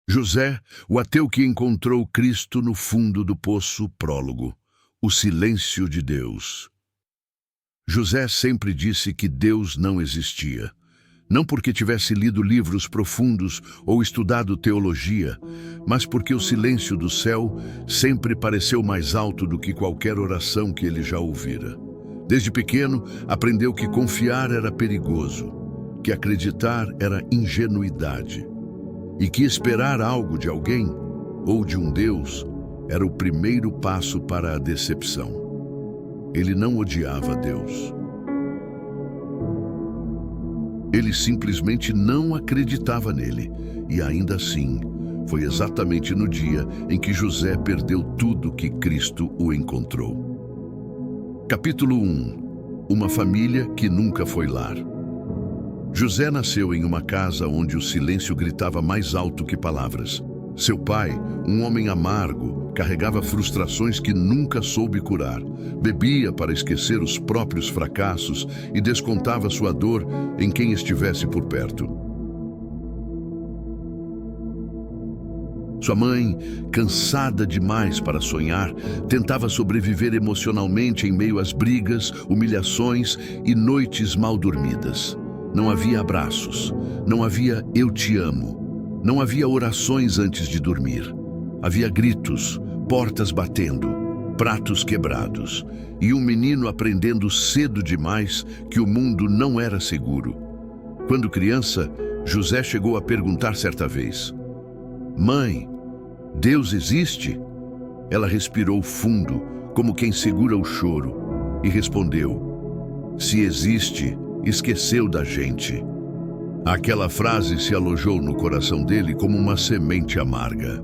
José, o ateu que encontrou Cristo no fundo do poço. Prólogo. O silêncio de Deus. José sempre disse que Deus não existia. Não porque tivesse lido livros profundos ou estudado teologia, mas porque o silêncio do céu sempre pareceu mais alto do que qualquer oração que ele já ouvira. Desde pequeno, aprendeu que confiar era perigoso, que acreditar era ingenuidade, e que esperar algo de alguém ou de um Deus era o primeiro passo para a decepção. Ele não odiava Deus. Ele simplesmente não acreditava nele, e ainda assim, foi exatamente no dia em que José perdeu tudo que Cristo o encontrou. Capítulo 1. Uma família que nunca foi lar. José nasceu em uma casa onde o silêncio gritava mais alto que palavras. Seu pai, um homem amargo, carregava frustrações que nunca soube curar. Bebia para esquecer os próprios fracassos e descontava sua dor em quem estivesse por perto. Sua mãe, cansada demais para sonhar, tentava sobreviver emocionalmente em meio às brigas, humilhações e noites mal dormidas. Não havia abraços, não havia "eu te amo", não havia orações antes de dormir. Havia gritos, portas batendo, pratos quebrados e um menino aprendendo cedo demais que o mundo não era seguro. Quando criança, José chegou a perguntar certa vez: "Mãe, Deus existe?" Ela respirou fundo, como quem segura o choro, e respondeu: "Se existe, esqueceu da gente." Aquela frase se alojou no coração dele como uma semente amarga.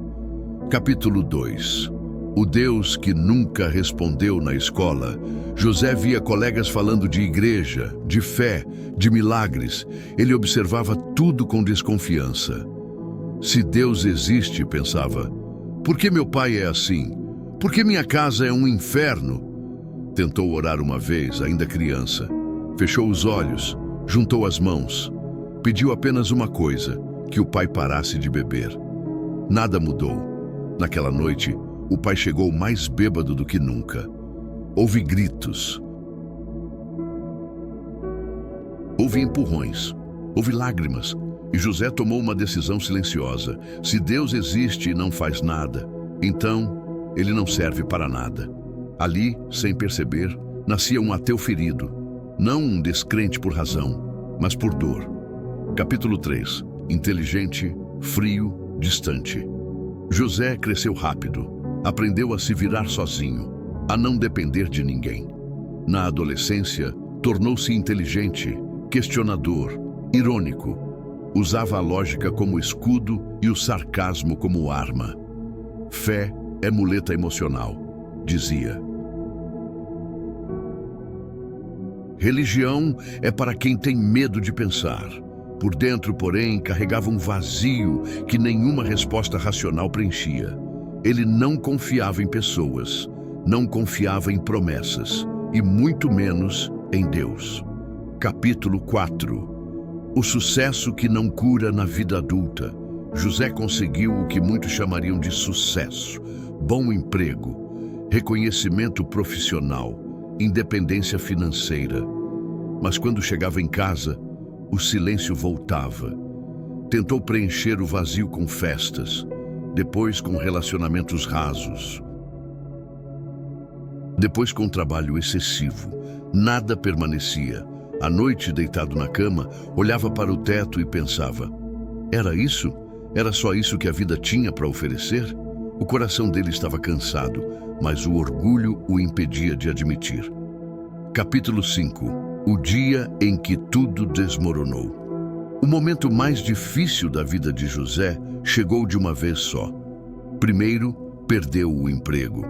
Capítulo 2. O Deus que nunca respondeu na escola. José via colegas falando de igreja, de fé, de milagres. Ele observava tudo com desconfiança. Se Deus existe, pensava, por que meu pai é assim? Por que minha casa é um inferno? Tentou orar uma vez, ainda criança. Fechou os olhos, juntou as mãos. Pediu apenas uma coisa, que o pai parasse de beber. Nada mudou. Naquela noite, o pai chegou mais bêbado do que nunca. Houve gritos. Houve empurrões. Houve lágrimas. E José tomou uma decisão silenciosa. Se Deus existe e não faz nada, então ele não serve para nada. Ali, sem perceber, nascia um ateu ferido. Não um descrente por razão, mas por dor. Capítulo 3. Inteligente, frio, distante. José cresceu rápido. Aprendeu a se virar sozinho, a não depender de ninguém. Na adolescência, tornou-se inteligente, questionador, irônico. Usava a lógica como escudo e o sarcasmo como arma. Fé é muleta emocional, dizia. Religião é para quem tem medo de pensar. Por dentro, porém, carregava um vazio que nenhuma resposta racional preenchia. Ele não confiava em pessoas, não confiava em promessas, e muito menos em Deus. Capítulo 4. O sucesso que não cura na vida adulta. José conseguiu o que muitos chamariam de sucesso: bom emprego, reconhecimento profissional, independência financeira. Mas quando chegava em casa, o silêncio voltava. Tentou preencher o vazio com festas, depois com relacionamentos rasos, depois com trabalho excessivo. Nada permanecia. À noite, deitado na cama, olhava para o teto e pensava: era isso? Era só isso que a vida tinha para oferecer? O coração dele estava cansado, mas o orgulho o impedia de admitir. Capítulo 5. O dia em que tudo desmoronou. O momento mais difícil da vida de José chegou de uma vez só. Primeiro, perdeu o emprego.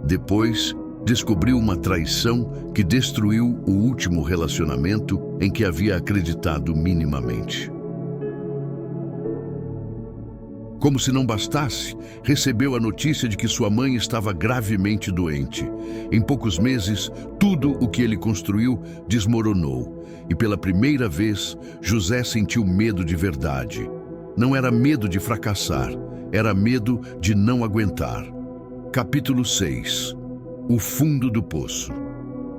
Depois, descobriu uma traição que destruiu o último relacionamento em que havia acreditado minimamente. Como se não bastasse, recebeu a notícia de que sua mãe estava gravemente doente. Em poucos meses, tudo o que ele construiu desmoronou. E pela primeira vez, José sentiu medo de verdade. Não era medo de fracassar, era medo de não aguentar. Capítulo 6. O fundo do poço.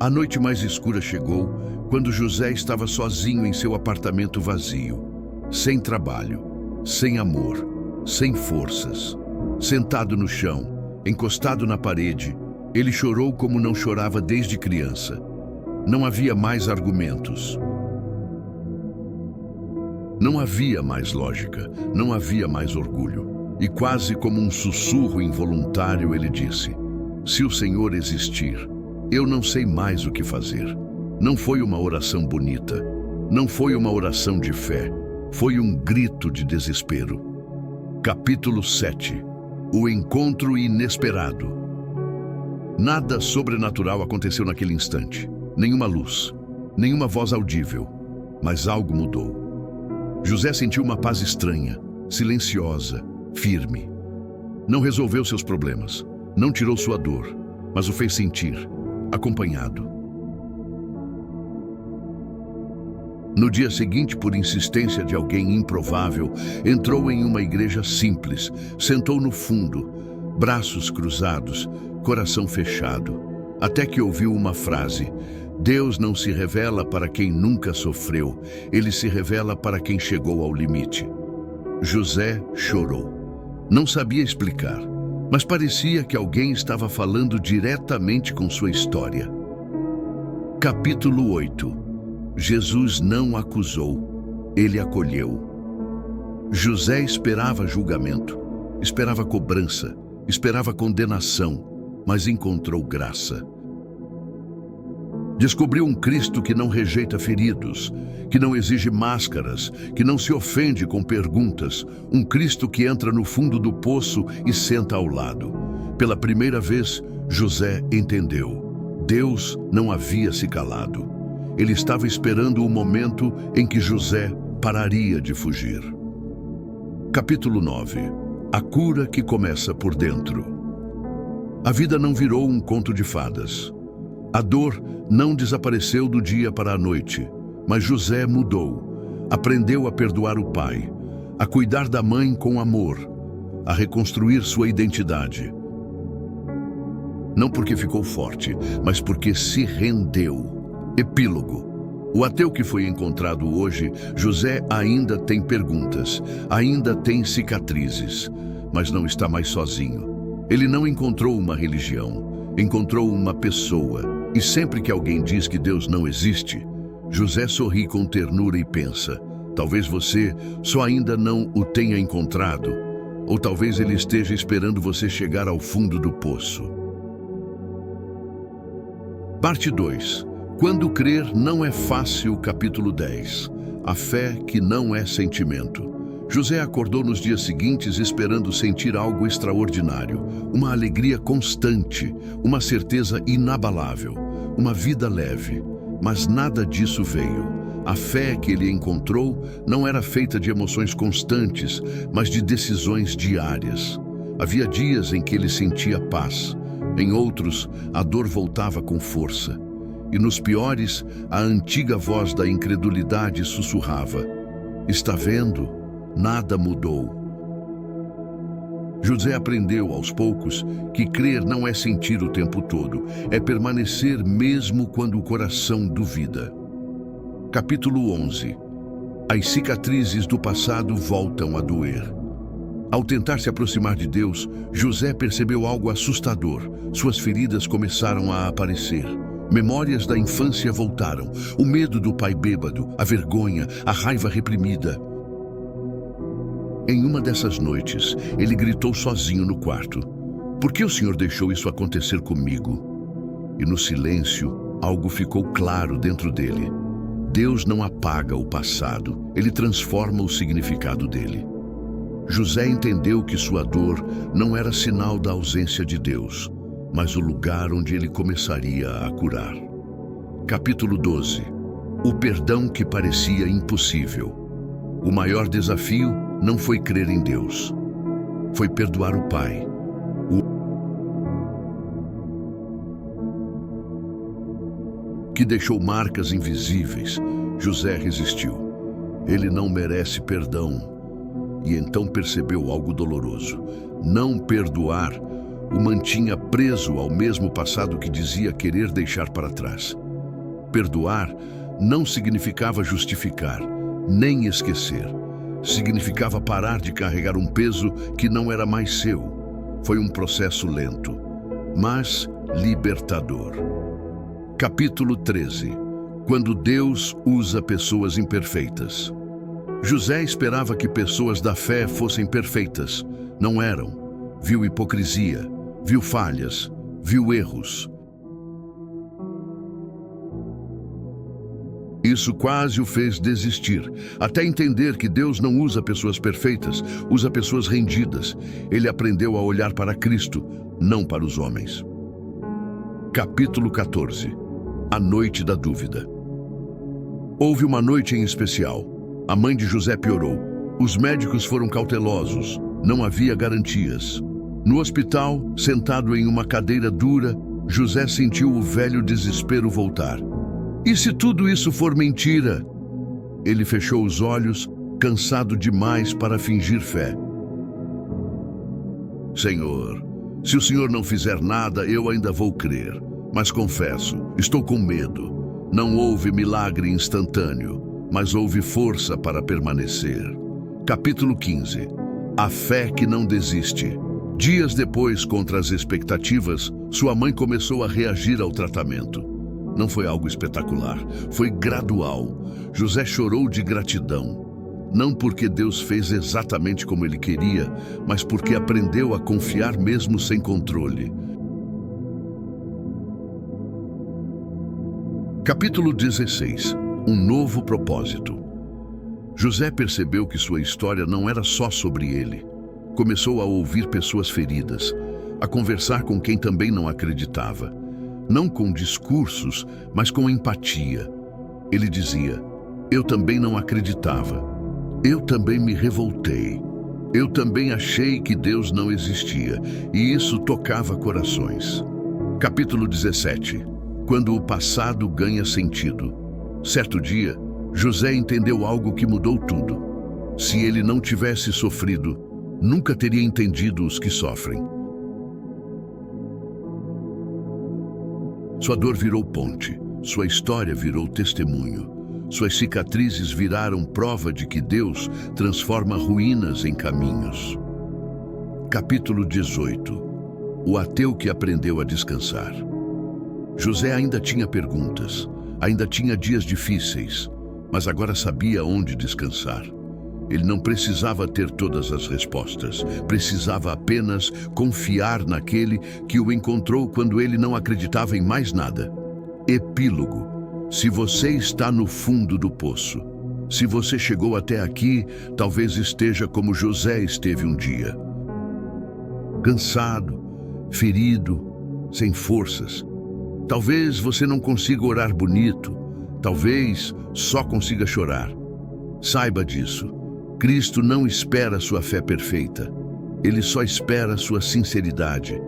A noite mais escura chegou quando José estava sozinho em seu apartamento vazio, sem trabalho, sem amor, sem forças. Sentado no chão, encostado na parede, ele chorou como não chorava desde criança. Não havia mais argumentos. Não havia mais lógica, não havia mais orgulho. E quase como um sussurro involuntário ele disse: se o Senhor existir, eu não sei mais o que fazer. Não foi uma oração bonita, não foi uma oração de fé, foi um grito de desespero. Capítulo 7. O encontro inesperado. Nada sobrenatural aconteceu naquele instante. Nenhuma luz, nenhuma voz audível, mas algo mudou. José sentiu uma paz estranha, silenciosa, firme. Não resolveu seus problemas, não tirou sua dor, mas o fez sentir, acompanhado. No dia seguinte, por insistência de alguém improvável, entrou em uma igreja simples, sentou no fundo, braços cruzados, coração fechado, até que ouviu uma frase: Deus não se revela para quem nunca sofreu, ele se revela para quem chegou ao limite. José chorou. Não sabia explicar, mas parecia que alguém estava falando diretamente com sua história. Capítulo 8. Jesus não acusou, ele acolheu. José esperava julgamento, esperava cobrança, esperava condenação, mas encontrou graça. Descobriu um Cristo que não rejeita feridos, que não exige máscaras, que não se ofende com perguntas, um Cristo que entra no fundo do poço e senta ao lado. Pela primeira vez, José entendeu. Deus não havia se calado. Ele estava esperando o momento em que José pararia de fugir. Capítulo 9. A cura que começa por dentro. A vida não virou um conto de fadas. A dor não desapareceu do dia para a noite, mas José mudou. Aprendeu a perdoar o pai, a cuidar da mãe com amor, a reconstruir sua identidade. Não porque ficou forte, mas porque se rendeu. Epílogo. O ateu que foi encontrado hoje, José ainda tem perguntas, ainda tem cicatrizes, mas não está mais sozinho. Ele não encontrou uma religião, encontrou uma pessoa. E sempre que alguém diz que Deus não existe, José sorri com ternura e pensa: talvez você só ainda não o tenha encontrado, ou talvez ele esteja esperando você chegar ao fundo do poço. Parte 2. Quando crer não é fácil, capítulo 10. A fé que não é sentimento. José acordou nos dias seguintes esperando sentir algo extraordinário, uma alegria constante, uma certeza inabalável, uma vida leve. Mas nada disso veio. A fé que ele encontrou não era feita de emoções constantes, mas de decisões diárias. Havia dias em que ele sentia paz, em outros, a dor voltava com força. E nos piores, a antiga voz da incredulidade sussurrava: está vendo? Nada mudou. José aprendeu aos poucos que crer não é sentir o tempo todo, é permanecer mesmo quando o coração duvida. Capítulo 11. As cicatrizes do passado voltam a doer. Ao tentar se aproximar de Deus, José percebeu algo assustador. Suas feridas começaram a aparecer. Memórias da infância voltaram. O medo do pai bêbado, a vergonha, a raiva reprimida. Em uma dessas noites, ele gritou sozinho no quarto: por que o Senhor deixou isso acontecer comigo? E no silêncio, algo ficou claro dentro dele. Deus não apaga o passado, ele transforma o significado dele. José entendeu que sua dor não era sinal da ausência de Deus, mas o lugar onde ele começaria a curar. Capítulo 12. O perdão que parecia impossível. O maior desafio não foi crer em Deus, foi perdoar o pai. Que deixou marcas invisíveis. José resistiu. Ele não merece perdão. E então percebeu algo doloroso. Não perdoar o mantinha preso ao mesmo passado que dizia querer deixar para trás. Perdoar não significava justificar, nem esquecer. Significava parar de carregar um peso que não era mais seu. Foi um processo lento, mas libertador. Capítulo 13. Quando Deus usa pessoas imperfeitas. José esperava que pessoas da fé fossem perfeitas. Não eram. Viu hipocrisia, viu falhas, viu erros. Isso quase o fez desistir, até entender que Deus não usa pessoas perfeitas, usa pessoas rendidas. Ele aprendeu a olhar para Cristo, não para os homens. Capítulo 14. A noite da dúvida. Houve uma noite em especial. A mãe de José piorou. Os médicos foram cautelosos. Não havia garantias. No hospital, sentado em uma cadeira dura, José sentiu o velho desespero voltar. E se tudo isso for mentira? Ele fechou os olhos, cansado demais para fingir fé. Senhor, se o Senhor não fizer nada, eu ainda vou crer. Mas confesso, estou com medo. Não houve milagre instantâneo, mas houve força para permanecer. Capítulo 15. A fé que não desiste. Dias depois, contra as expectativas, sua mãe começou a reagir ao tratamento. Não foi algo espetacular, foi gradual. José chorou de gratidão. Não porque Deus fez exatamente como ele queria, mas porque aprendeu a confiar mesmo sem controle. Capítulo 16. Um novo propósito. José percebeu que sua história não era só sobre ele. Começou a ouvir pessoas feridas, a conversar com quem também não acreditava. Não com discursos, mas com empatia. Ele dizia: eu também não acreditava. Eu também me revoltei. Eu também achei que Deus não existia. E isso tocava corações. Capítulo 17. Quando o passado ganha sentido. Certo dia, José entendeu algo que mudou tudo. Se ele não tivesse sofrido, nunca teria entendido os que sofrem. Sua dor virou ponte, sua história virou testemunho. Suas cicatrizes viraram prova de que Deus transforma ruínas em caminhos. Capítulo 18. O ateu que aprendeu a descansar. José ainda tinha perguntas, ainda tinha dias difíceis, mas agora sabia onde descansar. Ele não precisava ter todas as respostas, precisava apenas confiar naquele que o encontrou quando ele não acreditava em mais nada. Epílogo. Se você está no fundo do poço, se você chegou até aqui, talvez esteja como José esteve um dia. Cansado, ferido, sem forças. Talvez você não consiga orar bonito, talvez só consiga chorar. Saiba disso. Cristo não espera sua fé perfeita. Ele só espera sua sinceridade.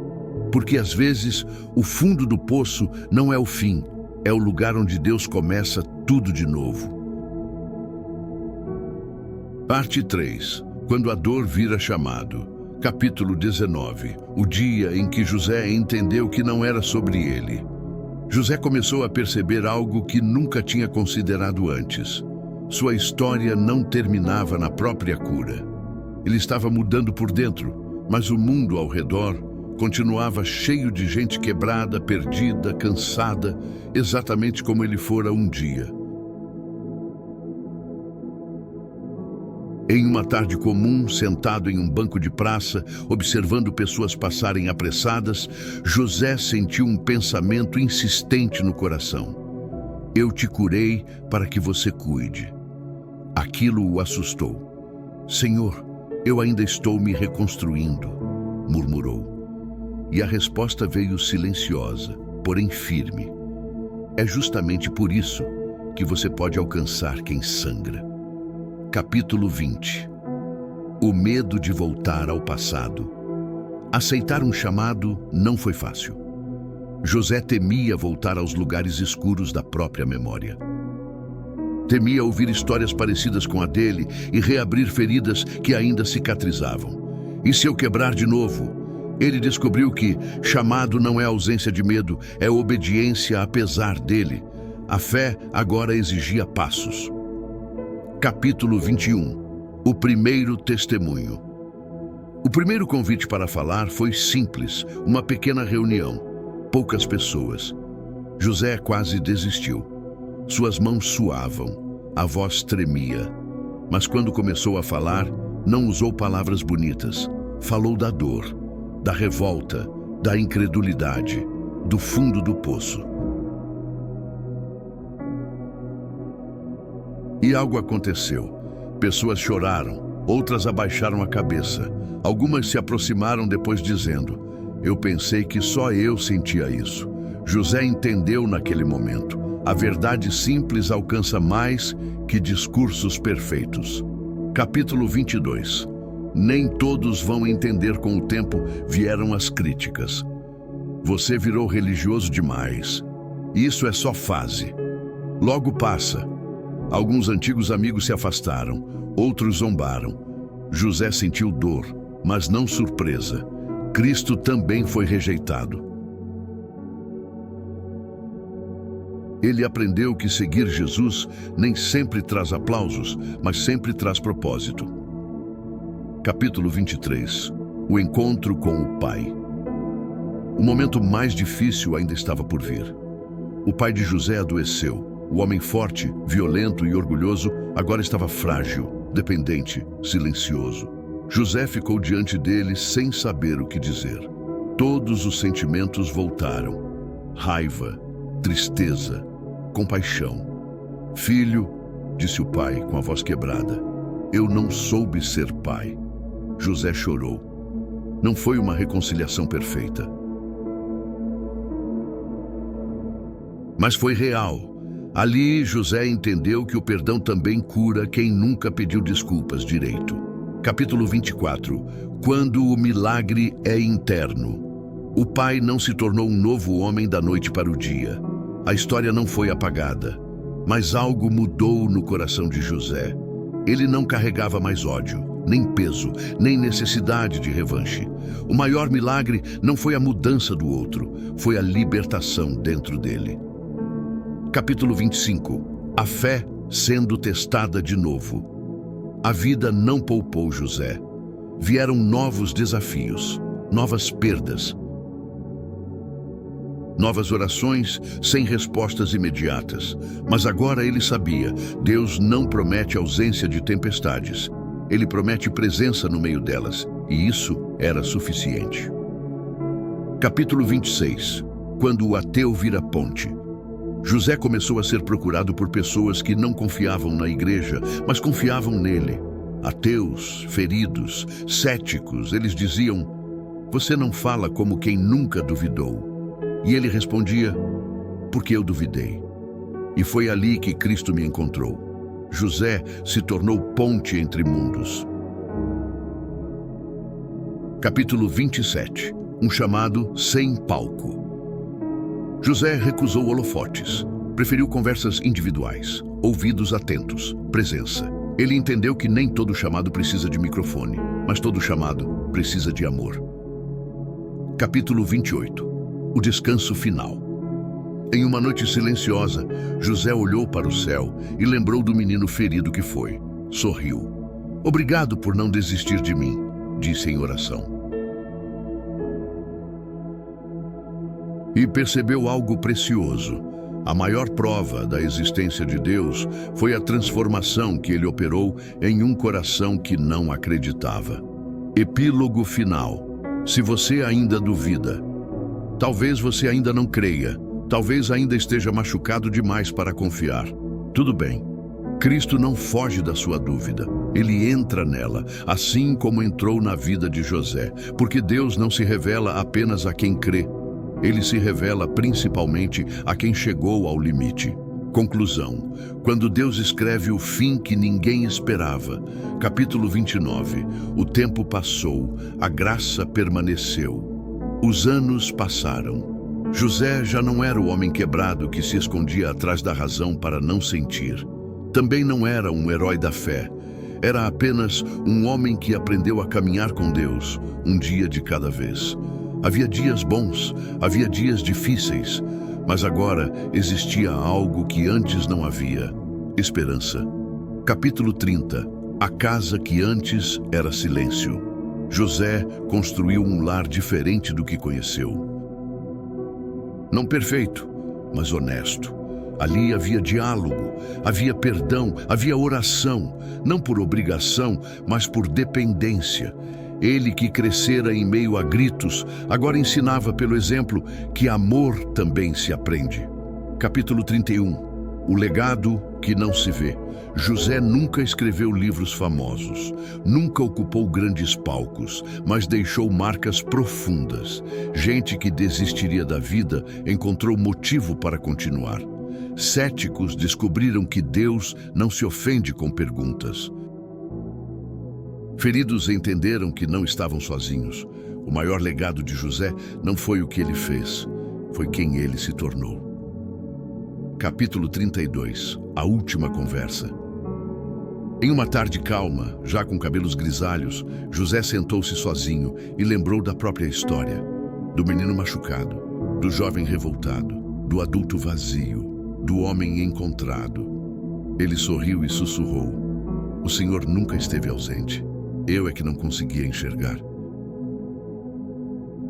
Porque às vezes o fundo do poço não é o fim, é o lugar onde Deus começa tudo de novo. Parte 3. Quando a dor vira chamado. Capítulo 19. O dia em que José entendeu que não era sobre ele. José começou a perceber algo que nunca tinha considerado antes. Sua história não terminava na própria cura. Ele estava mudando por dentro, mas o mundo ao redor continuava cheio de gente quebrada, perdida, cansada, exatamente como ele fora um dia. Em uma tarde comum, sentado em um banco de praça, observando pessoas passarem apressadas, José sentiu um pensamento insistente no coração. Eu te curei para que você cuide. Aquilo o assustou. Senhor, eu ainda estou me reconstruindo, murmurou. E a resposta veio silenciosa, porém firme. É justamente por isso que você pode alcançar quem sangra. Capítulo 20. O medo de voltar ao passado. Aceitar um chamado não foi fácil. José temia voltar aos lugares escuros da própria memória. Temia ouvir histórias parecidas com a dele e reabrir feridas que ainda cicatrizavam. E se eu quebrar de novo? Ele descobriu que chamado não é ausência de medo, é obediência apesar dele. A fé agora exigia passos. Capítulo 21. O primeiro testemunho. O primeiro convite para falar foi simples, uma pequena reunião. Poucas pessoas. José quase desistiu. Suas mãos suavam, a voz tremia. Mas quando começou a falar, não usou palavras bonitas. Falou da dor, da revolta, da incredulidade, do fundo do poço. E algo aconteceu. Pessoas choraram, outras abaixaram a cabeça. Algumas se aproximaram depois dizendo: "Eu pensei que só eu sentia isso." José entendeu naquele momento. A verdade simples alcança mais que discursos perfeitos. Capítulo 22. Nem todos vão entender. Com o tempo vieram as críticas. Você virou religioso demais. Isso é só fase. Logo passa. Alguns antigos amigos se afastaram, outros zombaram. José sentiu dor, mas não surpresa. Cristo também foi rejeitado. Ele aprendeu que seguir Jesus nem sempre traz aplausos, mas sempre traz propósito. Capítulo 23. O encontro com o Pai. O momento mais difícil ainda estava por vir. O pai de José adoeceu. O homem forte, violento e orgulhoso agora estava frágil, dependente, silencioso. José ficou diante dele sem saber o que dizer. Todos os sentimentos voltaram. Raiva, tristeza, compaixão. "Filho", disse o pai com a voz quebrada, "eu não soube ser pai." José chorou. Não foi uma reconciliação perfeita, mas foi real. Ali, José entendeu que o perdão também cura quem nunca pediu desculpas direito. Capítulo 24. Quando o milagre é interno. O pai não se tornou um novo homem da noite para o dia. A história não foi apagada, mas algo mudou no coração de José. Ele não carregava mais ódio, nem peso, nem necessidade de revanche. O maior milagre não foi a mudança do outro, foi a libertação dentro dele. Capítulo 25. A fé sendo testada de novo. A vida não poupou José. Vieram novos desafios, novas perdas, novas orações sem respostas imediatas. Mas agora ele sabia, Deus não promete ausência de tempestades. Ele promete presença no meio delas, e isso era suficiente. Capítulo 26. Quando o ateu vira ponte. José começou a ser procurado por pessoas que não confiavam na igreja, mas confiavam nele. Ateus, feridos, céticos, eles diziam: "Você não fala como quem nunca duvidou." E ele respondia: "Porque eu duvidei." E foi ali que Cristo me encontrou. José se tornou ponte entre mundos. Capítulo 27. Um chamado sem palco. José recusou holofotes. Preferiu conversas individuais, ouvidos atentos, presença. Ele entendeu que nem todo chamado precisa de microfone, mas todo chamado precisa de amor. Capítulo 28. O descanso final. Em uma noite silenciosa, José olhou para o céu e lembrou do menino ferido que foi. Sorriu. "Obrigado por não desistir de mim", disse em oração. E percebeu algo precioso. A maior prova da existência de Deus foi a transformação que ele operou em um coração que não acreditava. Epílogo final. Se você ainda duvida, talvez você ainda não creia, talvez ainda esteja machucado demais para confiar. Tudo bem. Cristo não foge da sua dúvida. Ele entra nela, assim como entrou na vida de José, porque Deus não se revela apenas a quem crê. Ele se revela principalmente a quem chegou ao limite. Conclusão. Quando Deus escreve o fim que ninguém esperava. Capítulo 29. O tempo passou, a graça permaneceu. Os anos passaram. José já não era o homem quebrado que se escondia atrás da razão para não sentir. Também não era um herói da fé. Era apenas um homem que aprendeu a caminhar com Deus, um dia de cada vez. Havia dias bons, havia dias difíceis, mas agora existia algo que antes não havia: esperança. Capítulo 30. A casa que antes era silêncio. José construiu um lar diferente do que conheceu. Não perfeito, mas honesto. Ali havia diálogo, havia perdão, havia oração, não por obrigação, mas por dependência. Ele que crescera em meio a gritos, agora ensinava pelo exemplo que amor também se aprende. Capítulo 31. O legado que não se vê. José nunca escreveu livros famosos, nunca ocupou grandes palcos, mas deixou marcas profundas. Gente que desistiria da vida encontrou motivo para continuar. Céticos descobriram que Deus não se ofende com perguntas. Feridos entenderam que não estavam sozinhos. O maior legado de José não foi o que ele fez, foi quem ele se tornou. Capítulo 32. A última conversa. Em uma tarde calma, já com cabelos grisalhos, José sentou-se sozinho e lembrou da própria história. Do menino machucado, do jovem revoltado, do adulto vazio, do homem encontrado. Ele sorriu e sussurrou: "O Senhor nunca esteve ausente. Eu é que não conseguia enxergar."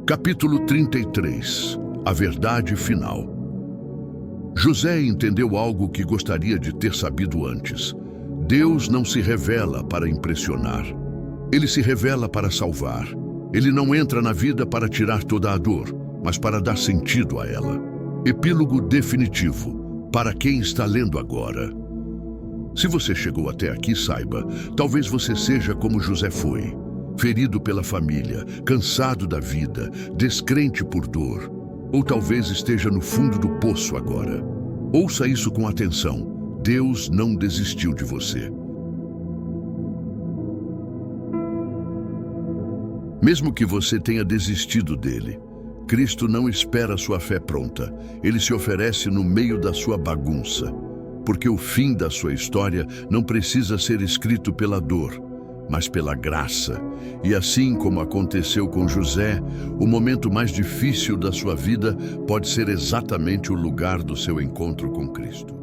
Capítulo 33. A verdade final. José entendeu algo que gostaria de ter sabido antes. Deus não se revela para impressionar. Ele se revela para salvar. Ele não entra na vida para tirar toda a dor, mas para dar sentido a ela. Epílogo definitivo, para quem está lendo agora. Se você chegou até aqui, saiba, talvez você seja como José foi. Ferido pela família, cansado da vida, descrente por dor. Ou talvez esteja no fundo do poço agora. Ouça isso com atenção. Deus não desistiu de você. Mesmo que você tenha desistido dele, Cristo não espera sua fé pronta. Ele se oferece no meio da sua bagunça. Porque o fim da sua história não precisa ser escrito pela dor, mas pela graça. E assim como aconteceu com José, o momento mais difícil da sua vida pode ser exatamente o lugar do seu encontro com Cristo.